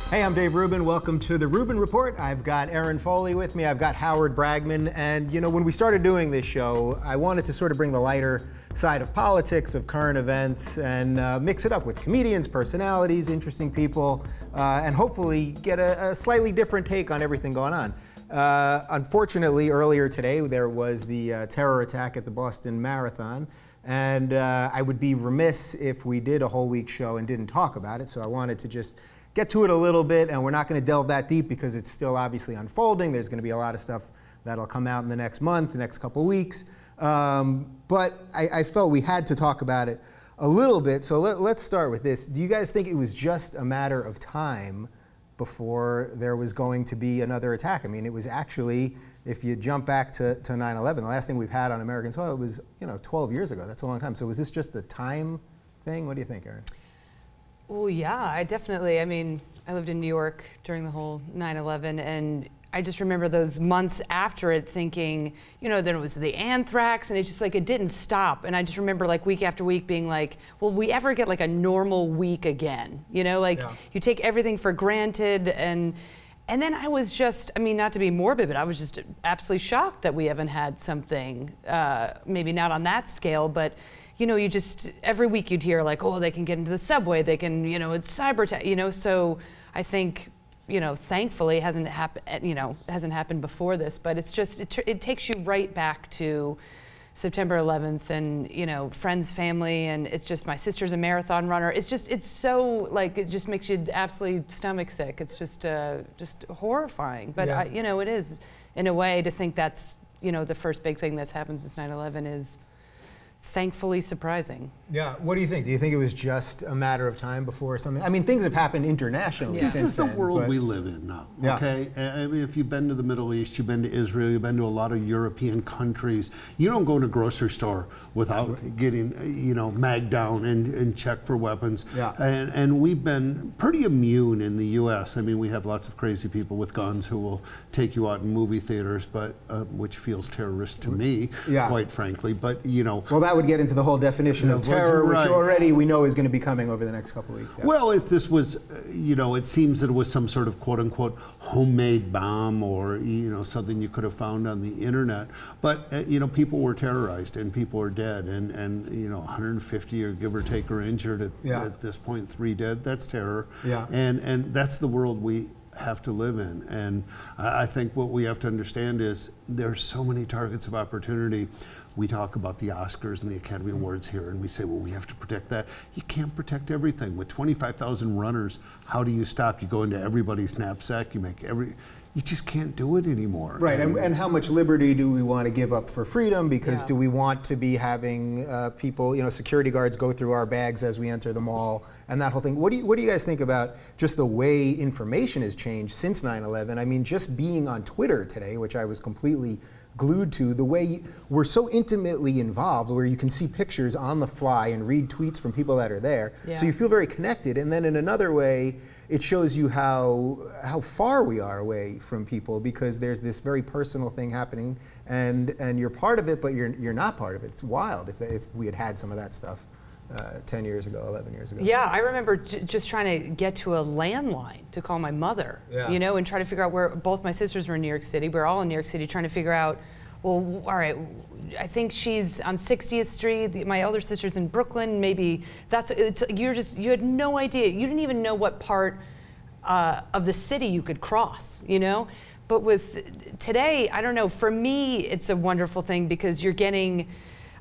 Hey, I'm Dave Rubin. Welcome to the Rubin Report. I've got Erin Foley with me. I've got Howard Bragman. And, you know, when we started doing this show, I wanted to sort of bring the lighter side of politics, of current events, and mix it up with comedians, personalities, interesting people, and hopefully get a slightly different take on everything going on. Unfortunately, earlier today, there was the terror attack at the Boston Marathon. And I would be remiss if we did a whole week show and didn't talk about it. So I wanted to just get to it a little bit, and we're not going to delve that deep because it's still obviously unfolding. There's going to be a lot of stuff that'll come out in the next month, the next couple weeks. But I felt we had to talk about it a little bit. So let's start with this. Do you guys think it was just a matter of time before there was going to be another attack? I mean, it was actually, if you jump back to 9/11, the last thing we've had on American soil was, 12 years ago. That's a long time. So was this just a time thing? What do you think, Erin? Oh yeah, I mean, I lived in New York during the whole 9/11, and I just remember those months after it thinking, then it was the anthrax, and it just it didn't stop. And I just remember week after week being like, will we ever get a normal week again? Yeah. You take everything for granted, and then I was just, not to be morbid, but I was just absolutely shocked that we haven't had something, maybe not on that scale, but you just, every week you'd hear oh, they can get into the subway, they can, it's cyber attack, so I think, thankfully it hasn't happened before this, but it's just, it takes you right back to September 11th and, friends, family, and it's just, my sister's a marathon runner. It's just, it's so, it just makes you absolutely stomach sick. It's just horrifying. But, yeah. It is, in a way, to think that's, the first big thing that's happened since 9/11 is thankfully surprising. Yeah, what do you think? Do you think it was just a matter of time before something? I mean, things have happened internationally since then. This is the world we live in now, okay? Yeah. I mean, if you've been to the Middle East, you've been to Israel, you've been to a lot of European countries, you don't go in a grocery store without getting, magged down and checked for weapons. Yeah. And we've been pretty immune in the U.S. I mean, we have lots of crazy people with guns who will take you out in movie theaters, but which feels terrorist to me, quite frankly. But, Well, that would get into the whole definition of terror, which already we know is going to be coming over the next couple of weeks. Yeah. Well, if this was, it seems that it was some sort of quote-unquote homemade bomb or, something you could have found on the internet. But, people were terrorized and people are dead. And 150 or give or take are injured at this point, 3 dead. That's terror. Yeah. And that's the world we have to live in. And I think what we have to understand is there are so many targets of opportunity. We talk about the Oscars and the Academy Awards here, and we say, well, we have to protect that. You can't protect everything. With 25,000 runners, how do you stop? You go into everybody's knapsack, you just can't do it anymore. Right, and how much liberty do we want to give up for freedom? Because do we want to be having people, security guards go through our bags as we enter the mall and that whole thing? What do you guys think about just the way information has changed since 9/11? I mean, just being on Twitter today, which I was completely glued to, the way we're so intimately involved, where you can see pictures on the fly and read tweets from people that are there. Yeah. So you feel very connected. And then in another way, it shows you how far we are away from people, because there's this very personal thing happening, and you're part of it, but you're not part of it. It's wild if we had some of that stuff 10 years ago, 11 years ago. Yeah, I remember just trying to get to a landline to call my mother, and try to figure out where both my sisters were in New York City. We're all in New York City trying to figure out, well, all right, I think she's on 60th Street. My elder sister's in Brooklyn. Maybe you had no idea. You didn't even know what part of the city you could cross, But with today, I don't know, for me, it's a wonderful thing because you're getting,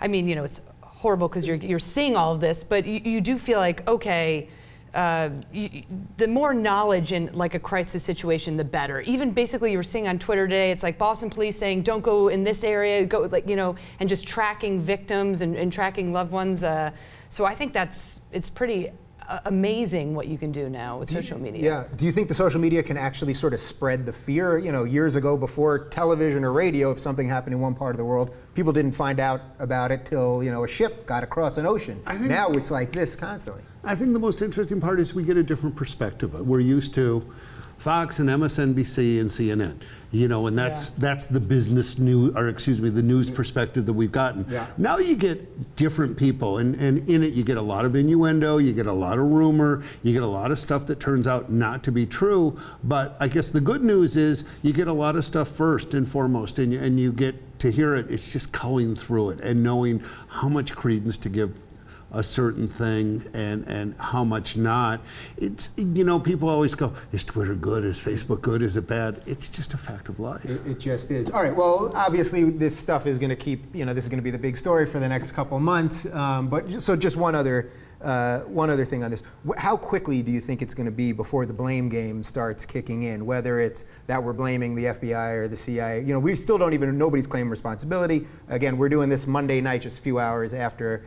it's horrible because you're seeing all of this, but you do feel like, okay, the more knowledge in a crisis situation, the better. Even basically, you were seeing on Twitter today, it's like Boston police saying, don't go in this area, go and just tracking victims and tracking loved ones. So I think it's pretty amazing what you can do now with social media. Yeah. Do you think the social media can actually sort of spread the fear? Years ago, before television or radio, if something happened in one part of the world, people didn't find out about it till a ship got across an ocean. Now it's like this constantly. I think the most interesting part is we get a different perspective. We're used to Fox and MSNBC and CNN. You know, and that's the business news, or excuse me, the news perspective that we've gotten. Yeah. Now you get different people, and in it you get a lot of innuendo, you get a lot of rumor, you get a lot of stuff that turns out not to be true. But I guess the good news is you get a lot of stuff first and foremost, and you get to hear it. It's just culling through it and knowing how much credence to give a certain thing and how much not. It's, you know, people always go, is Twitter good? Is Facebook good? Is it bad? It's just a fact of life. It just is. All right, well, obviously this stuff is going to keep, you know, this is going to be the big story for the next couple months. So just one other thing on this. How quickly do you think it's going to be before the blame game starts kicking in? Whether it's that we're blaming the FBI or the CIA, you know, we still don't even, nobody's claiming responsibility. Again, we're doing this Monday night, just a few hours after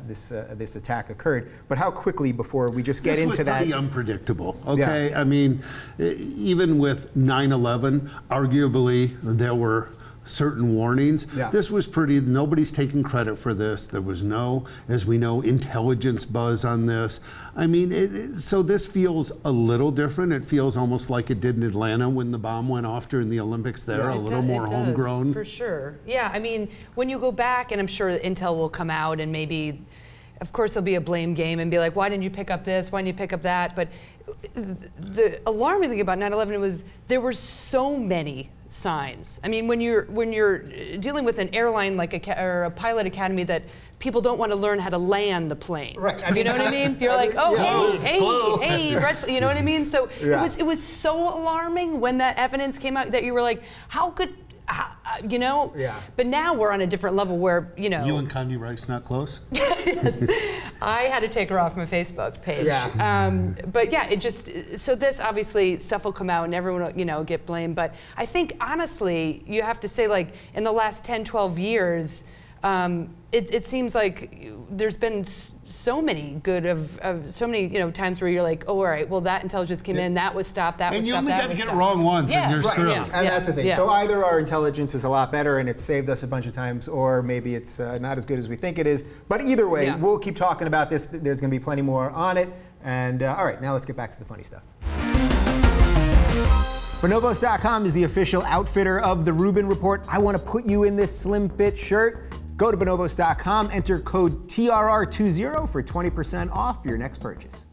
this attack occurred. But how quickly before we just get into that? This was pretty unpredictable, okay? Yeah. I mean, even with 9/11, arguably there were certain warnings. Yeah. This was pretty, nobody's taking credit for this. There was no, as we know, intelligence buzz on this. I mean, so this feels a little different. It feels almost like it did in Atlanta when the bomb went off during the Olympics there, Yeah, a little more homegrown. For sure. Yeah, I mean, when you go back, and I'm sure Intel will come out and maybe, of course there'll be a blame game and be like, why didn't you pick up this? Why didn't you pick up that? But the alarming thing about 9/11 was there were so many signs. I mean, when you're dealing with an airline like or a pilot academy that people don't want to learn how to land the plane. Right. I mean, you know what I mean? You're like, oh, yeah. hey, red, you know what I mean? So Yeah. it was so alarming when that evidence came out that you were like, how could, you know? Yeah. But now we're on a different level where, you know. You and Condi Rice not close? I had to take her off my Facebook page. Yeah. But yeah, it just, so this obviously stuff will come out and everyone will, you know, get blamed. But I think honestly, you have to say, like, in the last 10, 12 years, it seems like there's been so many so many, you know, times where you're like, oh, all right, well, that intelligence came in, that was stopped, that was stopped, And you only got to get stopped. it wrong once and you're Right. screwed. Yeah. And that's the thing. Yeah. So either our intelligence is a lot better and it's saved us a bunch of times, or maybe it's not as good as we think it is. But either way, we'll keep talking about this. There's going to be plenty more on it. And all right, now let's get back to the funny stuff. Bonobos.com is the official outfitter of the Rubin Report. I want to put you in this slim fit shirt. Go to bonobos.com, enter code TRR20 for 20% off your next purchase.